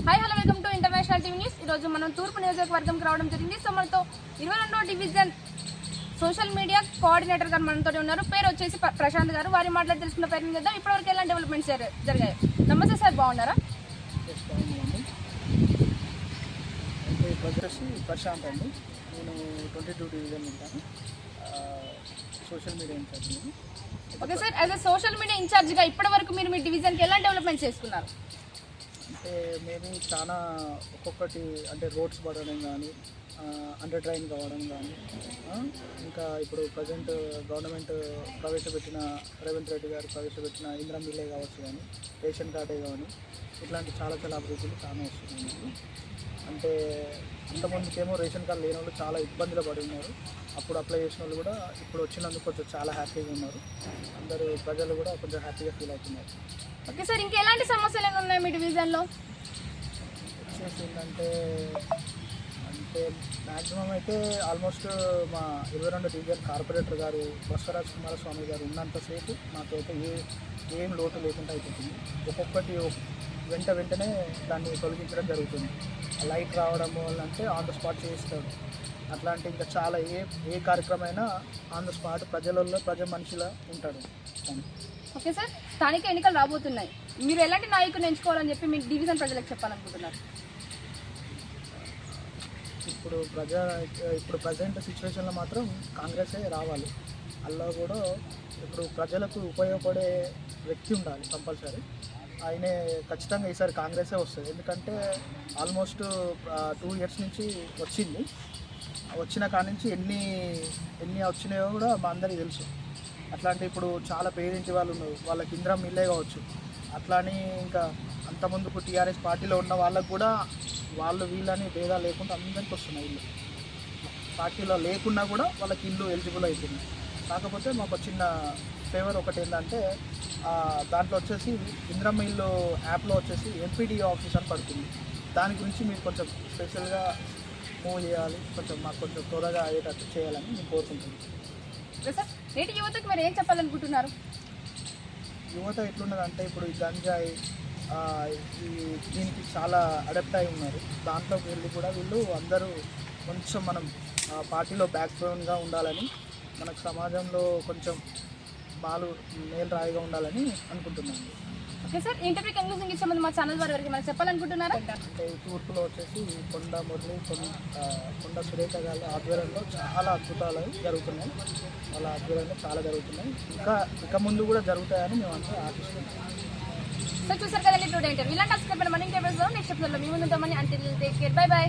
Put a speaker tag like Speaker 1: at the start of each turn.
Speaker 1: Hi hello welcome to international TV news. ఈరోజు మనం తూర్పు నియోజకవర్గంకి రావడం జరిగింది. సో మనతో 22వ డివిజన్ సోషల్ మీడియా కోఆర్డినేటర్ గారు మనతో ఉన్నారు. పేరు వచ్చేసి ప్రశాంత్ గారు. వారి మాట్లాడి తెలుసుకున్న ప్రయత్నం చేద్దాం. ఇప్పటివరకు ఎలాంటి డెవలప్మెంట్స్ జరిగాయి? నమస్తే సార్, బాగున్నారా?
Speaker 2: ప్రశాంత్ అండి. నేను 22 డివిజన్ ఉంటాను, social media in charge.
Speaker 1: Okay sir, as a social media ఇన్ఛార్జ్గా ఇప్పటి వరకు మీరు మీ డివిజన్కి ఎలాంటి డెవలప్మెంట్స్ చేసుకున్నారు?
Speaker 2: అంటే మేము చాలా ఒక్కొక్కటి అంటే రోడ్స్ పడడం కానీ, అండర్ డ్రైన్ కావడం కానీ, ఇంకా ఇప్పుడు ప్రజెంట్ గవర్నమెంట్ ప్రవేశపెట్టిన రేవంత్ రెడ్డి గారు ప్రవేశపెట్టిన ఇందిరా మిల్లే కావచ్చు కానీ, రేషన్ కార్డే కానీ, ఇట్లాంటి చాలా అభివృద్ధులు చాలా వస్తున్నాయి. అంటే అంతమందికేమో రేషన్ కార్డు లేని వాళ్ళు చాలా ఇబ్బందులు పడి ఉన్నారు. అప్పుడు అప్లై చేసిన వాళ్ళు కూడా ఇప్పుడు వచ్చినందుకు కొంచెం చాలా హ్యాపీగా ఉన్నారు. అందరూ ప్రజలు కూడా కొంచెం హ్యాపీగా ఫీల్ అవుతున్నారు.
Speaker 1: ఓకే సార్, ఇంకా ఎలాంటి సమస్యలు ఉన్నాయి మీ డివిజన్లో?
Speaker 2: వచ్చేసి ఏంటంటే మ్యాక్సిమం అయితే ఆల్మోస్ట్ మా 22 డివిజన్ కార్పొరేటర్ గారు బసవరాజ్ కుమారస్వామి గారు ఉన్నంతసేపు మాకైతే ఏం లోటు లేకుండా అయిపోతుంది. ఒక్కొక్కటి వెంటనే దాన్ని తొలగించడం జరుగుతుంది. లైట్ రావడం వల్ల అంటే ఆన్ ద స్పాట్ చేయిస్తాడు. అట్లాంటి ఇంకా చాలా ఏ కార్యక్రమం అయినా ఆన్ ద స్పాట్ ప్రజ మనిషిలా ఉంటాడు.
Speaker 1: ఓకే సార్, స్థానిక ఎన్నికలు రాబోతున్నాయి. మీరు ఎలాంటి నాయకుని ఎంచుకోవాలని చెప్పి మీ డివిజన్ ప్రజలకు చెప్పాలనుకుంటున్నారు?
Speaker 2: ఇప్పుడు ప్రజెంట్ సిచ్యువేషన్లో మాత్రం కాంగ్రెసే రావాలి. అలా కూడా ఇప్పుడు ప్రజలకు ఉపయోగపడే వ్యక్తి ఉండాలి కంపల్సరీ. ఆయనే ఖచ్చితంగా ఈసారి కాంగ్రెసే వస్తుంది. ఎందుకంటే ఆల్మోస్ట్ 2 ఇయర్స్ నుంచి వచ్చిన కాడి నుంచి ఎన్ని వచ్చినాయో కూడా మా అందరికీ తెలుసు. అట్లాంటి ఇప్పుడు చాలా పేదింటి వాళ్ళు ఉన్నారు, వాళ్ళకి ఇందిరా మిల్లే కావచ్చు. అట్లానే ఇంకా అంతకుముందుకు టీఆర్ఎస్ పార్టీలో ఉన్న వాళ్ళకు కూడా వీళ్ళని భేదాలు లేకుండా అందరికీ వస్తున్నాయి ఇల్లు. పార్టీలో లేకున్నా కూడా వాళ్ళకి ఇల్లు ఎలిజిబుల్ అవుతుంది. కాకపోతే మాకు చిన్న ఫేవర్ ఒకటి ఏంటంటే దాంట్లో వచ్చేసి ఇందిరమ్మ ఇల్లు యాప్లో వచ్చేసి ఎంపీడీ ఆఫీస్ అని పడుతుంది. దాని గురించి మీరు కొంచెం స్పెషల్గా మూవ్ చేయాలి, మాకు కొంచెం త్వరగా అయ్యేటట్టు చేయాలని నేను కోరుకుంటున్నాను.
Speaker 1: సార్, నేటి యువతకు మీరు ఏం చెప్పాలనుకుంటున్నారు?
Speaker 2: యువత ఎట్లున్నదంటే ఇప్పుడు ఈ గంజాయి దీనికి చాలా అడాప్ట్ అయి ఉన్నారు. దాంట్లోకి వెళ్ళి కూడా వీళ్ళు అందరూ కొంచెం మనం పార్టీలో బ్యాక్ బోన్గా ఉండాలని, మనకు సమాజంలో కొంచెం మేలు రాయిగా ఉండాలని అనుకుంటున్నాను.
Speaker 1: ఓకే సార్, ఇంటర్వ్యూ కంక్లూజన్ ఇచ్చే ముందు మా ఛానల్ వారికి మనం చెప్పాలనుకుంటున్నారా?
Speaker 2: అంటే తూర్పులో వచ్చేసి కొండ మురళి, కొండ సురేఖ గారి ఆధ్వర్యంలో చాలా అద్భుతాలు జరుగుతున్నాయి. వాళ్ళ ఆధ్వర్యంలో చాలా జరుగుతున్నాయి. ఇక ముందు కూడా జరుగుతాయని మేము అంతా ఆశిస్తున్నాం.
Speaker 1: సార్, చూసారు కదండి, ఇప్పుడు ఇంటర్వ్యూ ఇలాంటి అసలు మనం ఇంటర్వ్యూస్లో నెక్స్ట్ ఎపిసోడ్లో మీ ముందు ఉంటామని. Until take care, by.